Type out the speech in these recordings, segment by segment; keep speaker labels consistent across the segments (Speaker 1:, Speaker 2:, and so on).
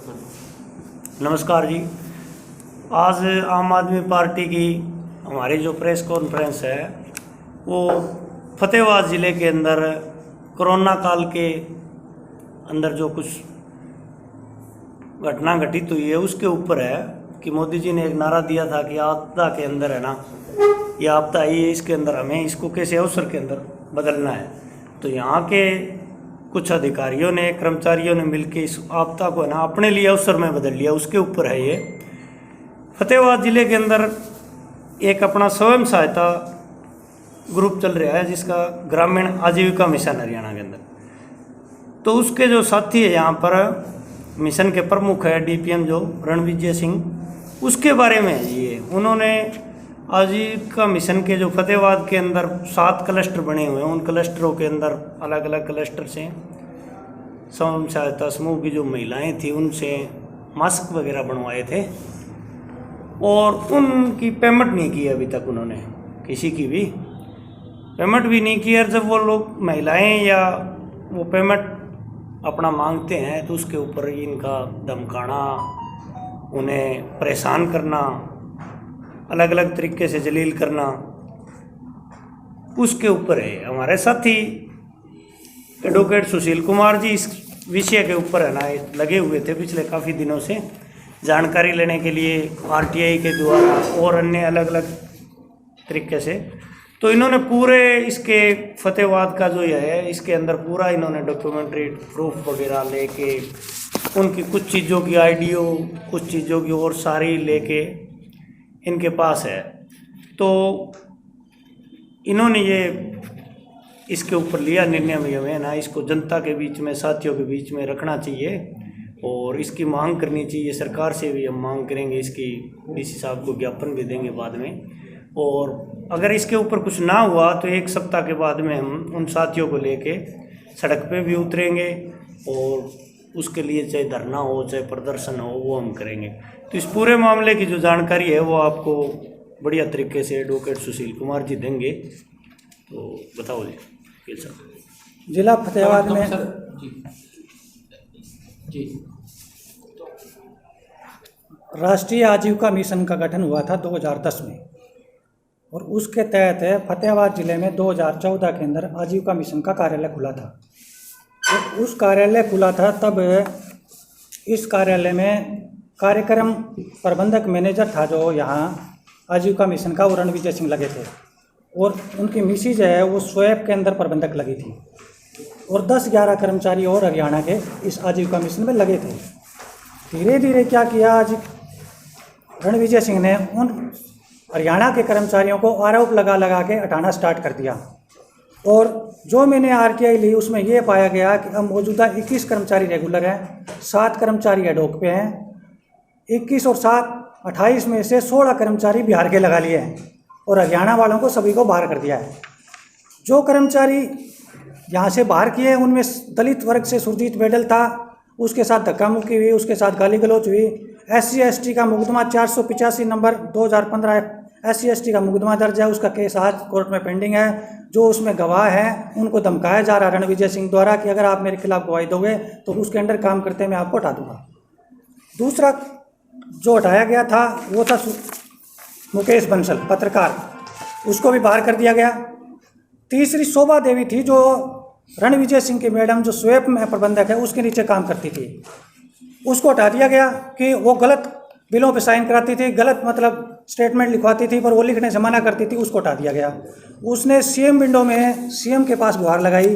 Speaker 1: नमस्कार जी। आज आम आदमी पार्टी की हमारी जो प्रेस कॉन्फ्रेंस है वो फतेहाबाद ज़िले के अंदर कोरोना काल के अंदर जो कुछ घटना घटित हुई है उसके ऊपर है कि मोदी जी ने एक नारा दिया था कि आपदा के अंदर है ना, ये आपदा आई है, इसके अंदर हमें इसको कैसे अवसर के अंदर बदलना है। तो यहाँ के कुछ अधिकारियों ने, कर्मचारियों ने मिलकर इस आपदा को है ना अपने लिए अवसर में बदल लिया। उसके ऊपर है ये फतेहाबाद ज़िले के अंदर एक अपना स्वयं सहायता ग्रुप चल रहा है जिसका ग्रामीण आजीविका मिशन हरियाणा के अंदर। तो उसके जो साथी है यहाँ पर मिशन के प्रमुख है डीपीएम जो रणविजय सिंह, उसके बारे में है ये। उन्होंने आजीविका मिशन के जो फतेहाबाद के अंदर 7 क्लस्टर बने हुए हैं, उन क्लस्टरों के अंदर अलग अलग क्लस्टर से स्वयं सहायता समूह की जो महिलाएं थी उनसे मास्क वगैरह बनवाए थे और उनकी पेमेंट नहीं की अभी तक। उन्होंने किसी की भी पेमेंट भी नहीं की। और जब वो लोग महिलाएं या वो पेमेंट अपना मांगते हैं तो उसके ऊपर इनका धमकाना, उन्हें परेशान करना, अलग अलग तरीके से जलील करना, उसके ऊपर है। हमारे साथी एडवोकेट सुशील कुमार जी इस विषय के ऊपर है ना लगे हुए थे पिछले काफ़ी दिनों से जानकारी लेने के लिए आरटीआई के द्वारा और अन्य अलग अलग तरीके से। तो इन्होंने पूरे इसके फतेहाबाद का जो है इसके अंदर पूरा इन्होंने डॉक्यूमेंट्री प्रूफ वगैरह लेके उनकी कुछ चीज़ों की आईडियो, कुछ चीज़ों की और सारी लेके इनके पास है। तो इन्होंने ये इसके ऊपर लिया निर्णय में हमें ना इसको जनता के बीच में, साथियों के बीच में रखना चाहिए और इसकी मांग करनी चाहिए। सरकार से भी हम मांग करेंगे, इसकी डीसी साहब को ज्ञापन भी देंगे बाद में। और अगर इसके ऊपर कुछ ना हुआ तो 1 सप्ताह के बाद में हम उन साथियों को लेके सड़क पे भी उतरेंगे और उसके लिए चाहे धरना हो चाहे प्रदर्शन हो वो हम करेंगे। तो इस पूरे मामले की जो जानकारी है वो आपको बढ़िया तरीके से एडवोकेट सुशील कुमार जी देंगे। तो बताओ जी साहब।
Speaker 2: जिला फतेहाबाद में
Speaker 3: जी
Speaker 2: राष्ट्रीय आजीविका मिशन का गठन हुआ था 2010 में और उसके तहत फतेहाबाद जिले में 2014 के अंदर आजीविका मिशन का कार्यालय खुला था। तो उस कार्यालय खुला था तब इस कार्यालय में कार्यक्रम प्रबंधक मैनेजर था जो यहाँ आजीविका मिशन का, वो रणविजय सिंह लगे थे और उनकी मिसेज है वो स्वैप के अंदर प्रबंधक लगी थी और 10-11 कर्मचारी और हरियाणा के इस आजीविका मिशन में लगे थे। धीरे धीरे क्या किया, आज रणविजय सिंह ने उन हरियाणा के कर्मचारियों को आरोप लगा के हटाना स्टार्ट कर दिया और जो मैंने आरटीआई ली उसमें ये पाया गया कि अब मौजूदा 21 कर्मचारी रेगुलर हैं, 7 कर्मचारी एडोक पे हैं, 21 और 7 28 में से 16 कर्मचारी बिहार के लगा लिए हैं और हरियाणा वालों को सभी को बाहर कर दिया है। जो कर्मचारी यहाँ से बाहर किए उनमें दलित वर्ग से सुरजीत बेडल था, उसके साथ धक्का मुक्की हुई, उसके साथ गाली गलौज हुई। SC/ST का मुकदमा 485 नंबर 2015 SC/ST का मुकदमा दर्ज है, उसका केस आज कोर्ट में पेंडिंग है। जो उसमें गवाह हैं उनको धमकाया जा रहा है रणविजय सिंह द्वारा कि अगर आप मेरे खिलाफ गवाही दोगे तो उसके अंडर काम करते मैं आपको हटा दूंगा। दूसरा जो हटाया गया था वो था मुकेश बंसल पत्रकार, उसको भी बाहर कर दिया गया। तीसरी शोभा देवी थी जो रणविजय सिंह की मैडम जो स्वेप में प्रबंधक है उसके नीचे काम करती थी, उसको हटा दिया गया कि वो गलत बिलों पे साइन कराती थी, गलत मतलब स्टेटमेंट लिखवाती थी पर वो लिखने से मना करती थी, उसको हटा दिया गया। उसने सीएम विंडो में सीएम के पास गुहार लगाई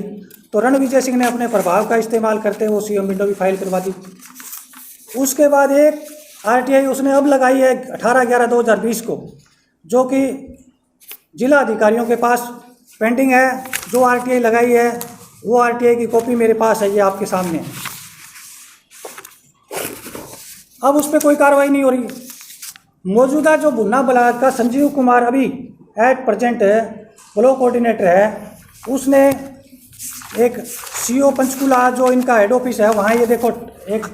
Speaker 2: तो रणविजय सिंह ने अपने प्रभाव का इस्तेमाल करते वो सीएम विंडो भी फाइल करवा दी। उसके बाद एक आरटीआई उसने अब लगाई है 18/11/2020 को, जो कि जिला अधिकारियों के पास पेंडिंग है। जो आरटीआई लगाई है वो आरटीआई की कॉपी मेरे पास है, ये आपके सामने। अब उस पर कोई कार्रवाई नहीं हो रही। मौजूदा जो भुन्ना ब्लॉक का संजीव कुमार अभी एट प्रेजेंट ब्लॉक कोऑर्डिनेटर है, उसने एक सीओ पंचकुला जो इनका हेड ऑफिस है वहाँ ये देखो एक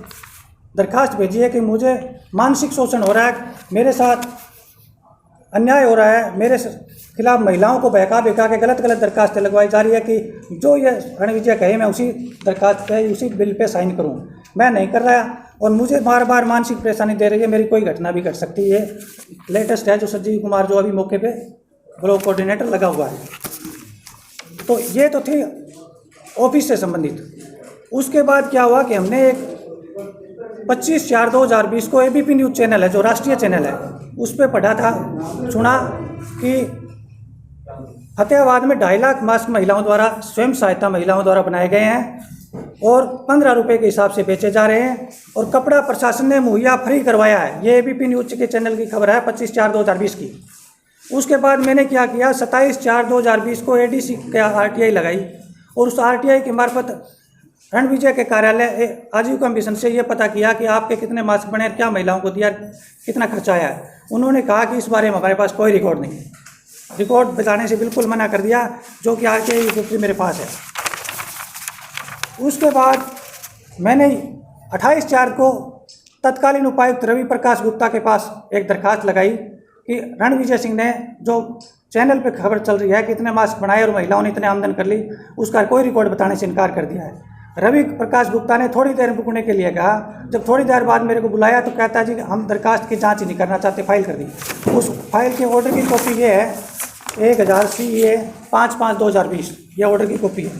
Speaker 2: दरखास्त भेजी है कि मुझे मानसिक शोषण हो रहा है, मेरे साथ अन्याय हो रहा है, मेरे खिलाफ महिलाओं को बहका के गलत दरखास्तें लगवाई जा रही है कि जो ये रणविजय कहे मैं उसी दरखास्त पे उसी बिल पे साइन करूं। मैं नहीं कर रहा और मुझे बार बार मानसिक परेशानी दे रही है। मेरी कोई घटना भी घट सकती है। लेटेस्ट है जो संजीव कुमार, जो अभी मौके पे ब्लॉक कोऑर्डिनेटर लगा हुआ है। तो ये तो थी ऑफिस से संबंधित। उसके बाद क्या हुआ कि हमने एक 25/4/2020 को एबीपी न्यूज़ चैनल है, जो राष्ट्रीय चैनल है, उस पर पढ़ा था, सुना कि फतेहाबाद में 2.5 लाख मास्क महिलाओं द्वारा, स्वयं सहायता महिलाओं द्वारा बनाए गए हैं और 15 रुपये के हिसाब से बेचे जा रहे हैं और कपड़ा प्रशासन ने मुहैया फ्री करवाया है। ये एबीपी न्यूज़ के चैनल की खबर है 25/4/2020 की। उसके बाद मैंने क्या किया, 27/4/2020 को एडीसी का आरटीआई लगाई और उस आरटीआई के मार्फत रणविजय के कार्यालय आजीविका मिशन से ये पता किया कि आपके कितने मास्क बने, क्या महिलाओं को दिया, कितना खर्चा आया है। उन्होंने कहा कि इस बारे में हमारे पास कोई रिकॉर्ड नहीं है। रिकॉर्ड बताने से बिल्कुल मना कर दिया, जो कि आरटीआई कॉपी मेरे पास है। उसके बाद मैंने 28/4 को तत्कालीन उपायुक्त रवि प्रकाश गुप्ता के पास एक दरखास्त लगाई कि रणविजय सिंह ने, जो चैनल पे खबर चल रही है कि इतने मास्क बनाए और महिलाओं ने इतने आमदन कर ली, उसका कोई रिकॉर्ड बताने से इनकार कर दिया है। रवि प्रकाश गुप्ता ने थोड़ी देर रुकने के लिए कहा। जब थोड़ी देर बाद मेरे को बुलाया तो कहता जी हम दरखास्त की जांच ही नहीं करना चाहते, फाइल कर दी। उस फाइल के ऑर्डर की कॉपी ये है 1000 CA 5/5/2020, ये ऑर्डर की कॉपी है,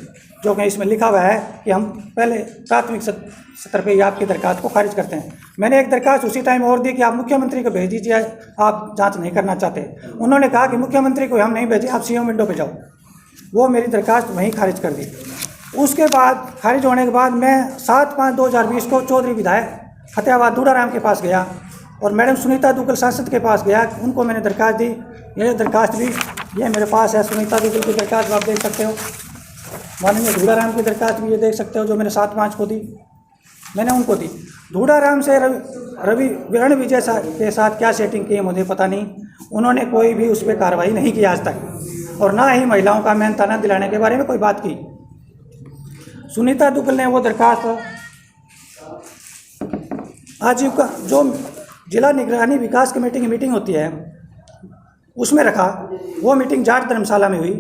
Speaker 2: जो कि इसमें लिखा हुआ है कि हम पहले प्राथमिक स्तर पर आपकी दरखास्त को खारिज करते हैं। मैंने एक दरखास्त उसी टाइम और दी कि आप मुख्यमंत्री को भेज दीजिए, आप जांच नहीं करना चाहते। उन्होंने कहा कि मुख्यमंत्री को हम नहीं भेजें, आप सीएम विंडो पे जाओ। वो मेरी दरखास्त वहीं खारिज कर दी। उसके बाद खारिज होने के बाद मैं 7/5/2020 को चौधरी विधायक फतेहाबाद दूड़ाराम के पास गया और मैडम सुनीता दुग्गल सांसद के पास गया। उनको मैंने दरखास्त दी। ये दरखास्त भी ये मेरे पास है, सुनीता दुग्गल की दरखास्त आप देख सकते हो, माननीय दूड़ाराम की दरखास्त भी ये देख सकते हो, जो मैंने 7/5 को दी, मैंने उनको दी। दूड़ाराम से रवि रणविजय के साथ क्या सेटिंग की है मुझे पता नहीं। उन्होंने कोई भी उस पर कार्रवाई नहीं की आज तक, और ना ही महिलाओं का मेहनताना दिलाने के बारे में कोई बात की। सुनीता दुग्गल ने वो दरखास्त आजीविका, जो जिला निगरानी विकास कमेटी की मीटिंग होती है, उसमें रखा। वो मीटिंग जाट धर्मशाला में हुई।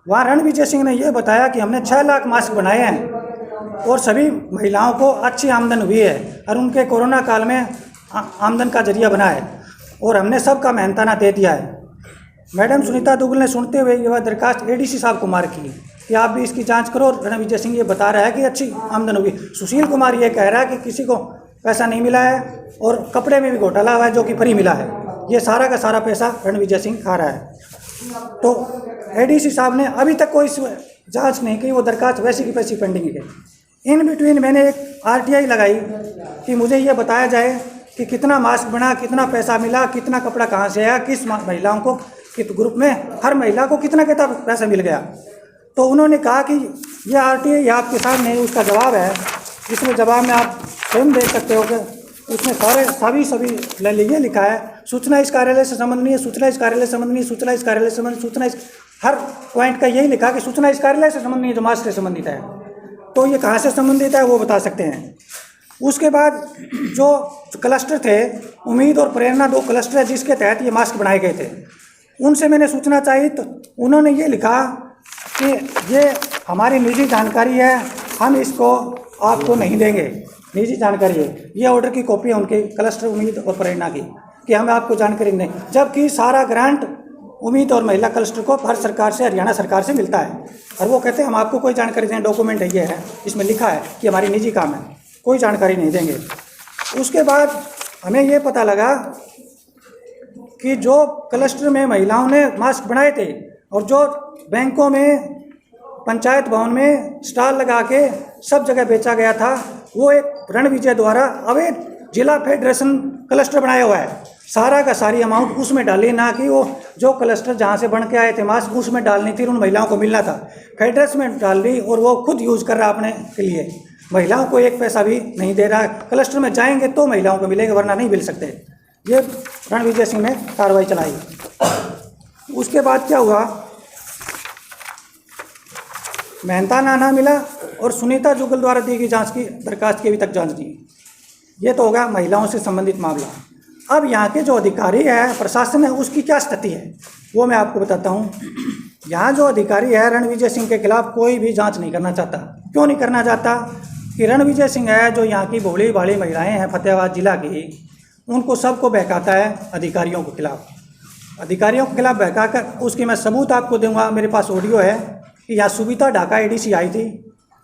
Speaker 2: वहाँ रणविजय सिंह ने यह बताया कि हमने 6 लाख मास्क बनाए हैं और सभी महिलाओं को अच्छी आमदन हुई है और उनके कोरोना काल में आमदन का जरिया बना है और हमने सबका मेहनताना दे दिया है। मैडम सुनीता दुग्गल ने सुनते हुए यह दरखास्त एडीसी साहब को मार की कि आप भी इसकी जांच करो। रणविजय सिंह ये बता रहा है कि अच्छी आमदन होगी। सुशील कुमार ये कह रहा है कि किसी को पैसा नहीं मिला है और कपड़े में भी घोटाला हुआ है, जो कि फ्री मिला है। ये सारा का सारा पैसा रणविजय सिंह खा रहा है। तो एडीसी साहब ने अभी तक कोई जांच नहीं की, वो दरखास्त वैसी की वैसी पेंडिंग है। इन बिटवीन मैंने एक आरटीआई लगाई कि मुझे ये बताया जाए कि कितना मास्क बना, कितना पैसा मिला, कितना कपड़ा कहाँ से आया, किस महिलाओं को, किस ग्रुप में, हर महिला को कितना कितना पैसा मिल गया। तो उन्होंने कहा कि यह आरटीआई आपके सामने उसका जवाब है। इसमें जवाब में आप स्वयं देख सकते हो कि उसमें सभी ये लिखा है, सूचना इस कार्यालय से संबंधित है, सूचना इस कार्यालय से संबंधित, सूचना इस कार्यालय से संबंधित, सूचना इस, हर पॉइंट का यही लिखा कि सूचना इस कार्यालय से संबंधित है, जो मास्क से संबंधित है। तो ये कहाँ से संबंधित है वो बता सकते हैं। उसके बाद जो क्लस्टर थे, उम्मीद और प्रेरणा, 2 क्लस्टर है जिसके तहत ये मास्क बनाए गए थे, उनसे मैंने सूचना चाहिए। तो उन्होंने ये लिखा कि ये हमारी निजी जानकारी है, हम इसको आपको नहीं देंगे, निजी जानकारी है। ये ऑर्डर की कॉपी है उनके क्लस्टर उम्मीद और प्रेरणा की, कि हम आपको जानकारी नहीं, जबकि सारा ग्रांट उम्मीद और महिला क्लस्टर को भारत सरकार से, हरियाणा सरकार से मिलता है। और वो कहते हैं हम आपको कोई जानकारी दें, डॉक्यूमेंट है, ये है, इसमें लिखा है कि हमारी निजी काम है, कोई जानकारी नहीं देंगे। उसके बाद हमें ये पता लगा कि जो क्लस्टर में महिलाओं ने मास्क बनाए थे और जो बैंकों में, पंचायत भवन में स्टॉल लगा के सब जगह बेचा गया था, वो एक रणविजय द्वारा अवैध जिला फेडरेशन क्लस्टर बनाया हुआ है। सारा का सारी अमाउंट उसमें डाली, ना कि वो जो क्लस्टर जहाँ से बन के आए थे मास्क उसमें डालनी थी, उन महिलाओं को मिलना था, फेडरेशन में डाल दी और वो खुद यूज़ कर रहा अपने के लिए। महिलाओं को एक पैसा भी नहीं दे रहा। क्लस्टर में जाएंगे तो महिलाओं को मिलेंगे, वरना नहीं मिल सकते। ये रणविजय सिंह ने कार्रवाई चलाई। उसके बाद क्या हुआ, मेहनताना ना मिला और सुनीता दुग्गल द्वारा दी गई जांच की दरखास्त की अभी तक जांच नहीं। ये तो होगा महिलाओं से संबंधित मामला। अब यहाँ के जो अधिकारी है, प्रशासन है, उसकी क्या स्थिति है वो मैं आपको बताता हूँ। यहाँ जो अधिकारी है रणविजय सिंह के खिलाफ कोई भी जांच नहीं करना चाहता। क्यों नहीं करना चाहता? कि रणविजय सिंह है, जो यहाँ की भोली भाली महिलाएं हैं फतेहाबाद जिला की, उनको सबको बहकाता है अधिकारियों के खिलाफ। अधिकारियों के खिलाफ बहकाकर उसकी मैं सबूत आपको दूंगा। मेरे पास ऑडियो है कि यहाँ सुबिता ढाका एडीसी आई थी,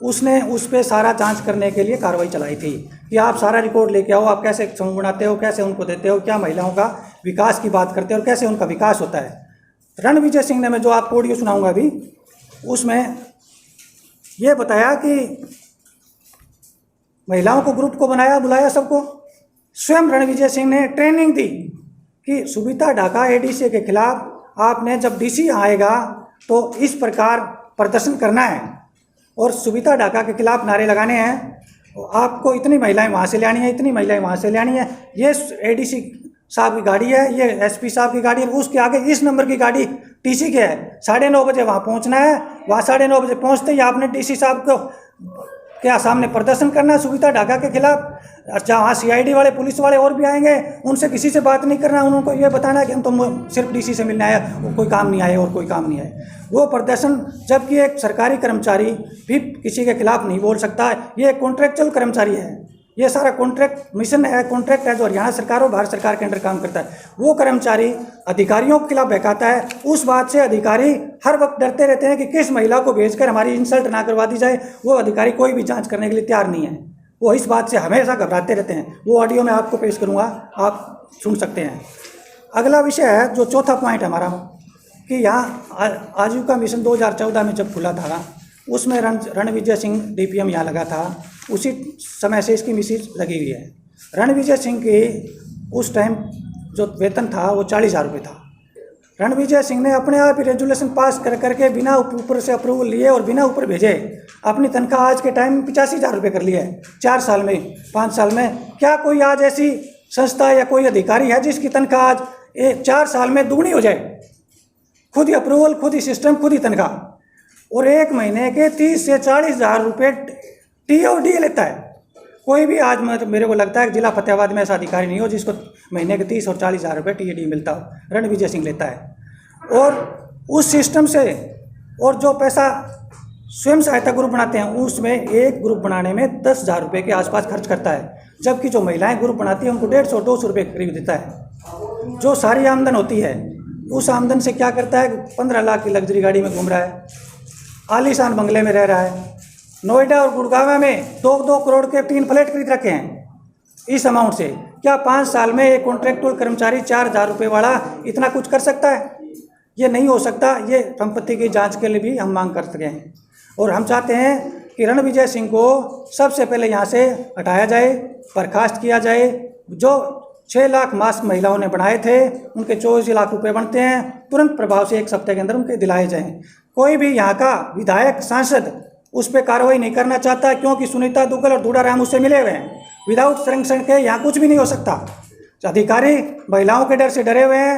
Speaker 2: उसने उस पर सारा जांच करने के लिए कार्रवाई चलाई थी कि आप सारा रिकॉर्ड लेके आओ, आप कैसे समूह बनाते हो, कैसे उनको देते हो, क्या महिलाओं का विकास की बात करते हो और कैसे उनका विकास होता है। रणविजय सिंह ने, मैं जो आपको ऑडियो सुनाऊंगा अभी, उसमें ये बताया कि महिलाओं को ग्रुप को बनाया, बुलाया सबको। स्वयं रणविजय सिंह ने ट्रेनिंग दी कि सुबिता ढाका एडीसी के खिलाफ आपने जब डीसी आएगा तो इस प्रकार प्रदर्शन करना है और सुबिता ढाका के खिलाफ नारे लगाने हैं। आपको इतनी महिलाएं वहाँ से ले आनी है, इतनी महिलाएं वहाँ से ले आनी है। ये एडीसी साहब की गाड़ी है, ये एसपी साहब की गाड़ी है, उसके आगे इस नंबर की गाड़ी टीसी के है। 9:30 बजे वहाँ पहुँचना है। वहाँ 9:30 बजे पहुँचते ही आपने डीसी साहब को क्या सामने प्रदर्शन करना है सुबिता ढाका के खिलाफ। जहाँ सीआईडी वाले, पुलिस वाले और भी आएंगे, उनसे किसी से बात नहीं करना, उनको ये बताना है कि हम तो सिर्फ डीसी से मिलने आए, कोई काम नहीं आए और कोई काम नहीं आए। वो प्रदर्शन, जबकि एक सरकारी कर्मचारी भी किसी के खिलाफ नहीं बोल सकता। ये एक कॉन्ट्रेक्चुअल कर्मचारी है, ये सारा कॉन्ट्रैक्ट मिशन है, कॉन्ट्रैक्ट है जो हरियाणा सरकार और भारत सरकार के अंडर काम करता है। वो कर्मचारी अधिकारियों के खिलाफ बहकाता है। उस बात से अधिकारी हर वक्त डरते रहते हैं कि किस महिला को भेजकर हमारी इंसल्ट ना करवा दी जाए। वो अधिकारी कोई भी जांच करने के लिए तैयार नहीं है, वो इस बात से हमेशा घबराते रहते हैं। वो ऑडियो मैं आपको पेश करूँगा, आप सुन सकते हैं। अगला विषय है, जो चौथा पॉइंट है हमारा, कि यहाँ आजीविका मिशन 2014 में जब खुला था, उसमें रणविजय सिंह डीपीएम यहाँ लगा था। उसी समय से इसकी मिसेज लगी हुई है। रणविजय सिंह की उस टाइम जो वेतन था वो 40,000 रुपये था। रणविजय सिंह ने अपने आप ही रेजुलेशन पास कर करके बिना ऊपर से अप्रूवल लिए और बिना ऊपर भेजे अपनी तनख्वाह आज के टाइम में 85,000 रुपये कर ली है 4 साल में, 5 साल में। क्या कोई आज ऐसी संस्था या कोई अधिकारी है जिसकी तनख्वाह आज 4 साल में दुगनी हो जाए? खुद ही अप्रूवल, खुद ही सिस्टम, खुद ही तनख्वाह, और 1 महीने के 30 से 40,000 रुपये टी और डी लेता है। कोई भी आज मेरे को लगता है कि जिला फतेहाबाद में ऐसा अधिकारी नहीं हो जिसको महीने के 30 और 40,000 रुपये टी डी मिलता हो। रणविजय सिंह लेता है। और उस सिस्टम से, और जो पैसा स्वयं सहायता ग्रुप बनाते हैं उसमें एक ग्रुप बनाने में 10,000 रुपये के आसपास खर्च करता है, जबकि जो महिलाएं ग्रुप बनाती हैं उनको 150-200 रुपये करीब देता है। जो सारी आमदन होती है उस आमदन से क्या करता है, 15 लाख की लग्जरी गाड़ी में घूम रहा है, आलीशान बंगले में रह रहा है। नोएडा और गुड़गांव में 2-2 करोड़ के 3 फ्लैट खरीद रखे हैं इस अमाउंट से। क्या 5 साल में एक कॉन्ट्रैक्चुअल कर्मचारी 4,000 रुपये वाला इतना कुछ कर सकता है? ये नहीं हो सकता। ये संपत्ति की जांच के लिए भी हम मांग कर सके हैं और हम चाहते हैं कि रणविजय सिंह को सबसे पहले यहाँ से हटाया जाए, बर्खास्त किया जाए। जो 6 लाख मास्क महिलाओं ने बनाए थे उनके 24 लाख रुपए बनते हैं, तुरंत प्रभाव से 1 सप्ताह के अंदर उनके दिलाए जाएं। कोई भी यहाँ का विधायक, सांसद उस पर कार्रवाई नहीं करना चाहता, क्योंकि सुनीता दुग्गल और दूडाराम उससे मिले हुए हैं। विदाउट संरक्षण के यहाँ कुछ भी नहीं हो सकता। अधिकारी महिलाओं के डर से डरे हुए हैं,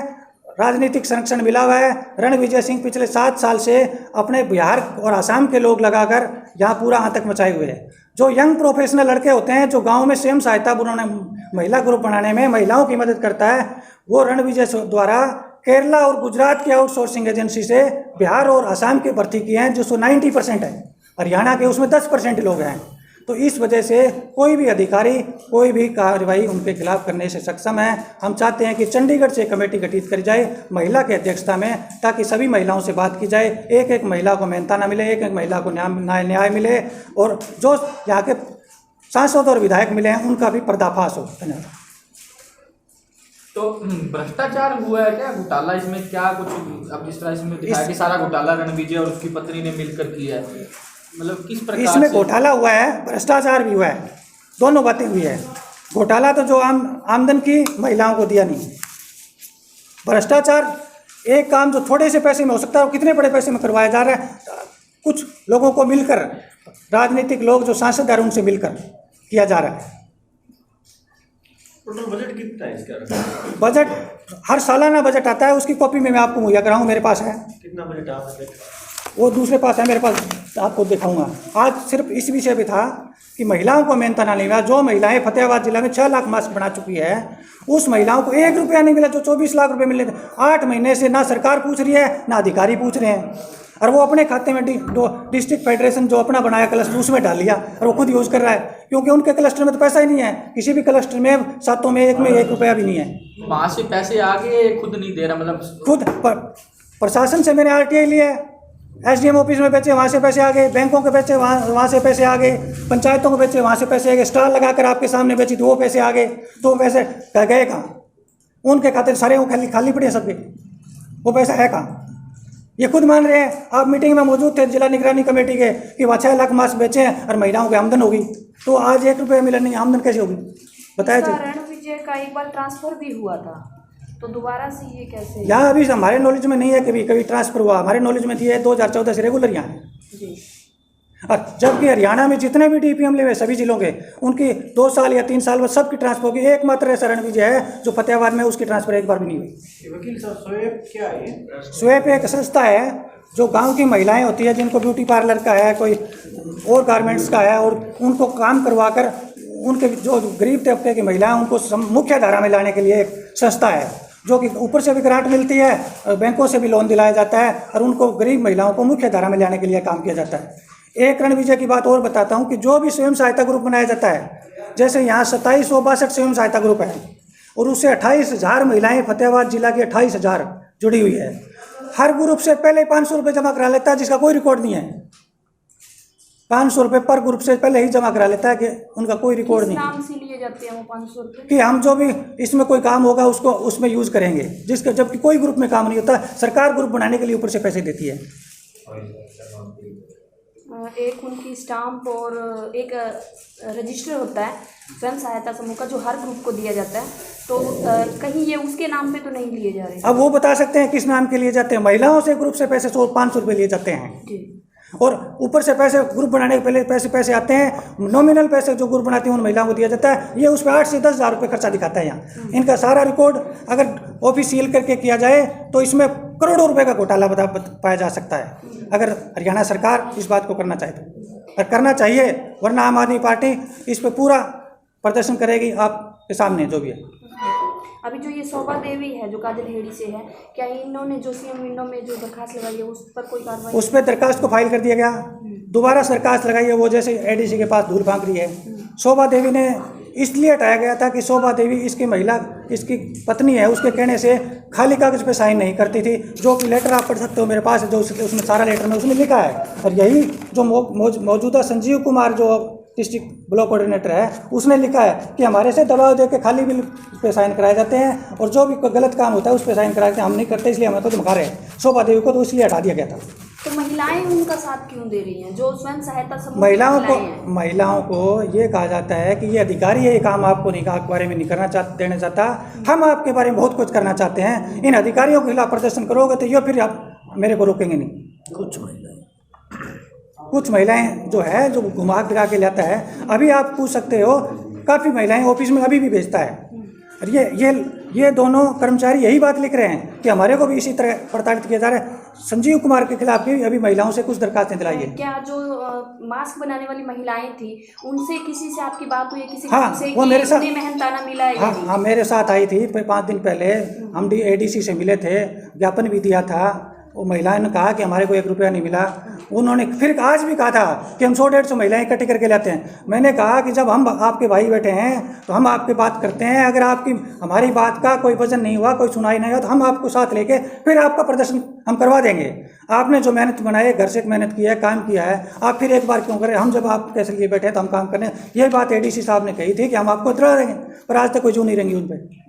Speaker 2: राजनीतिक संरक्षण मिला हुआ है। रणविजय सिंह पिछले 7 साल से अपने बिहार और असम के लोग लगाकर यहाँ पूरा आतंक मचाए हुए हैं। जो यंग प्रोफेशनल लड़के होते हैं, जो गांव में स्वयं सहायता बनाने, महिला ग्रुप बनाने में महिलाओं की मदद करता है, वो रणविजय द्वारा केरला और गुजरात की आउटसोर्सिंग एजेंसी से बिहार और असम की भर्ती की हैं, जो 90% है। हरियाणा के उसमें 10% लोग हैं। तो इस वजह से कोई भी अधिकारी कोई भी कार्रवाई उनके खिलाफ करने से सक्षम है। हम चाहते हैं कि चंडीगढ़ से कमेटी गठित करी जाए महिला की अध्यक्षता में, ताकि सभी महिलाओं से बात की जाए, एक एक महिला को मेहनता ना मिले, एक एक महिला को न्याय मिले, और जो यहाँ के सांसद और विधायक मिले हैं उनका भी पर्दाफाश हो। धन्यवाद।
Speaker 3: तो भ्रष्टाचार हुआ है क्या, घोटाला इसमें क्या कुछ? अब जिस तरह इसमें दिखाया कि सारा घोटाला रणविजय और उसकी पत्नी ने मिलकर किया है, मतलब किस प्रकार
Speaker 2: इसमें घोटाला हुआ है, भ्रष्टाचार भी हुआ है, दोनों बातें हुई है। घोटाला तो जो आमदन की महिलाओं को दिया नहीं। भ्रष्टाचार एक काम जो थोड़े से पैसे में हो सकता है वो कितने बड़े पैसे में करवाया जा रहा है। कुछ लोगों को मिलकर, राजनीतिक लोग जो सांसद हैं उनसे मिलकर किया जा रहा है।
Speaker 1: टोटल बजट कितना है इसका?
Speaker 2: बजट हर सालाना बजट आता है, उसकी कॉपी में मैं आपको मुहैया कराऊँ, मेरे पास है।
Speaker 1: कितना बजट है?
Speaker 2: वो दूसरे पास है, मेरे पास आपको दिखाऊंगा। आज सिर्फ इस विषय पे था कि महिलाओं को मेहनत ना मिला। जो महिलाएं फतेहाबाद जिला में 6 लाख मास्क बना चुकी है, उस महिलाओं को 1 रुपया नहीं मिला, जो 24 लाख रुपए मिले थे। 8 महीने से ना सरकार पूछ रही है ना अधिकारी पूछ रहे हैं। और वो अपने खाते में डिस्ट्रिक्ट फेडरेशन जो अपना बनाया क्लस्टर उसमें डाल लिया और वो खुद यूज़ कर रहा है, क्योंकि उनके क्लस्टर में तो पैसा ही नहीं है, किसी भी क्लस्टर में 7 में 1 रुपया भी नहीं है।
Speaker 3: वहाँ से पैसे आगे खुद नहीं दे रहा, मतलब
Speaker 2: खुद प्रशासन से मैंने RTI लिया है, SDM ऑफिस में बेचे वहाँ से पैसे आ गए, बैंकों के बेचे वहाँ से पैसे आ गए, पंचायतों को बेचे वहाँ से पैसे आ गए, स्टॉल लगाकर आपके सामने बेची तो वो पैसे आ गए, तो वो पैसे गए कहाँ? उनके खाते सारे वो खाली पड़े हैं सबके, वो पैसा है कहाँ? ये खुद मान रहे हैं। आप मीटिंग में मौजूद थे जिला निगरानी कमेटी के कि वह 6 लाख मास्क बेचे हैं और महिलाओं की आमदन होगी, तो आज 1 रुपया मिला नहीं, आमदन कैसे होगी बताया जी?
Speaker 4: रणविजय का एक बार ट्रांसफर भी हुआ था, तो दोबारा से ये कैसे?
Speaker 2: यहाँ अभी हमारे नॉलेज में नहीं है कभी ट्रांसफर हुआ, हमारे नॉलेज में थी 2014 से रेगुलर यहाँ है
Speaker 4: जी।
Speaker 2: और जबकि हरियाणा में जितने भी DPM ले हुए सभी जिलों के, उनकी 2 साल या 3 साल बाद सबकी ट्रांसफर होगी। एकमात्र ऐसा रणविजय है जो फतेहाबाद में उसकी ट्रांसफर एक बार भी नहीं हुई।
Speaker 5: वकील साहब, स्वेप क्या है?
Speaker 2: स्वेप एक संस्था है जो गांव की महिलाएं होती है जिनको ब्यूटी पार्लर का है, कोई और गारमेंट्स का है, और उनको काम करवा कर उनके जो गरीब तबके की महिलाएं उनको मुख्य धारा में लाने के लिए एक संस्था है जो कि ऊपर से भी ग्रांट मिलती है, बैंकों से भी लोन दिलाया जाता है और उनको गरीब महिलाओं को मुख्य धारा में लाने के लिए काम किया जाता है। एक रणविजय की बात और बताता हूँ कि जो भी स्वयं सहायता ग्रुप बनाया जाता है, जैसे यहाँ 2762 स्वयं सहायता ग्रुप है और उससे 28,000 महिलाएं फतेहाबाद जिला की 28,000 जुड़ी हुई है। हर ग्रुप से पहले 500 रुपये जमा करा लेता है जिसका कोई रिकॉर्ड नहीं है। 500 रुपये पर ग्रुप से पहले ही जमा करा लेता है कि उनका कोई रिकॉर्ड नहीं।
Speaker 4: नाम से लिए जाते हैं वो 500 रुपये?
Speaker 2: कि हम जो भी इसमें कोई काम होगा उसको उसमें यूज़ करेंगे, जिसका जबकि कोई ग्रुप में काम नहीं होता। सरकार ग्रुप बनाने के लिए ऊपर से पैसे देती है।
Speaker 4: एक उनकी स्टाम्प और एक रजिस्टर होता है स्वयं सहायता समूह का जो हर ग्रुप को दिया जाता है, तो कहीं ये उसके नाम पे तो नहीं लिए जा रहे?
Speaker 2: अब वो बता सकते हैं किस नाम के लिए जाते हैं। महिलाओं से ग्रुप से पैसे 500 रुपये लिए जाते हैं
Speaker 4: जी।
Speaker 2: और ऊपर से पैसे ग्रुप बनाने के पहले पैसे आते हैं। नॉमिनल पैसे जो ग्रुप बनाती हैं उन महिलाओं को दिया जाता है। ये उस पर 8 से 10 हज़ार रुपये खर्चा दिखाता है। यहाँ इनका सारा रिकॉर्ड अगर ऑफिशियल करके किया जाए तो इसमें करोड़ों रुपए का घोटाला पाया जा सकता है, अगर हरियाणा सरकार इस बात को करना चाहे तो। और करना चाहिए, वरना आम आदमी पार्टी इस पर पूरा प्रदर्शन करेगी आपके सामने जो भी है।
Speaker 4: अभी जो ये शोभा देवी है जो काजल हेड़ी से है, क्या इन्होंने जो CM विंडो में जो दरखास्त लगाई है उस पर कोई कार्रवाई?
Speaker 2: उस पर दरखास्त को फाइल कर दिया गया, दोबारा दरखास्त लगाई है, वो जैसे ADC के पास धूल फांक रही है। शोभा देवी ने इसलिए हटाया गया था कि शोभा देवी इसकी महिला, इसकी पत्नी है, उसके कहने से खाली कागज पे साइन नहीं करती थी, जो कि लेटर आप पढ़ सकते हो मेरे पास है, जो उसमें सारा लेटर में उसने लिखा है। और यही जो मौजूदा संजीव कुमार जो डिस्ट्रिक्ट ब्लॉक कोऑर्डिनेटर है उसने लिखा है कि हमारे से दबाव दे के खाली बिल पे साइन कराए जाते हैं और जो भी कोई गलत काम होता है उस पर साइन कराते हैं, हम नहीं करते इसलिए हमें तो धमका रहे हैं। शोभा देवी को तो इसलिए हटा दिया गया था।
Speaker 4: तो महिलाएं उनका साथ क्यों दे रही हैं जो स्वयं सहायता समूह?
Speaker 2: महिलाओं को ये कहा जाता है कि ये अधिकारी है, ये काम आपको नहीं के बारे में नहीं करना देना चाहता, हम आपके बारे में बहुत कुछ करना चाहते हैं, इन अधिकारियों के खिलाफ प्रदर्शन करोगे तो ये फिर आप मेरे को रोकेंगे नहीं। कुछ महिलाएं जो है जो घुमा फिरा के लाता है, अभी आप पूछ सकते हो, काफ़ी महिलाएं ऑफिस में अभी भी भेजता है। और ये दोनों कर्मचारी यही बात लिख रहे हैं कि हमारे को भी इसी तरह प्रताड़ित किया जा रहा है। संजीव कुमार के खिलाफ भी अभी महिलाओं से कुछ दरखास्तें दिलाई है।
Speaker 4: क्या जो मास्क बनाने वाली महिलाएं थी उनसे किसी से आपकी बात हुई? किसी
Speaker 2: हाँ,
Speaker 4: से
Speaker 2: वो मेरे साथ
Speaker 4: मेहनताना मिला है?
Speaker 2: हाँ, मेरे साथ आई थी 5 दिन पहले, हम ADC से मिले थे, ज्ञापन भी दिया था। वो महिलाएं ने कहा कि हमारे को 1 रुपया नहीं मिला। उन्होंने फिर आज भी कहा था कि हम 100-150 महिलाएं इकट्ठी करके लाते हैं। मैंने कहा कि जब हम आपके भाई बैठे हैं तो हम आपकी बात करते हैं, अगर आपकी हमारी बात का कोई वजन नहीं हुआ, कोई सुनाई नहीं हुआ, तो हम आपको साथ लेके फिर आपका प्रदर्शन हम करवा देंगे। आपने जो मेहनत बनाई है, घर से मेहनत की है, काम किया है, आप फिर एक बार क्यों करें? हम जब आपके लिए बैठे हैं तो हम काम करें। यही बात ADC साहब ने कही थी कि हम आपको उतरा देंगे, पर आज तक कोई जू नहीं रहेंगी उन पर।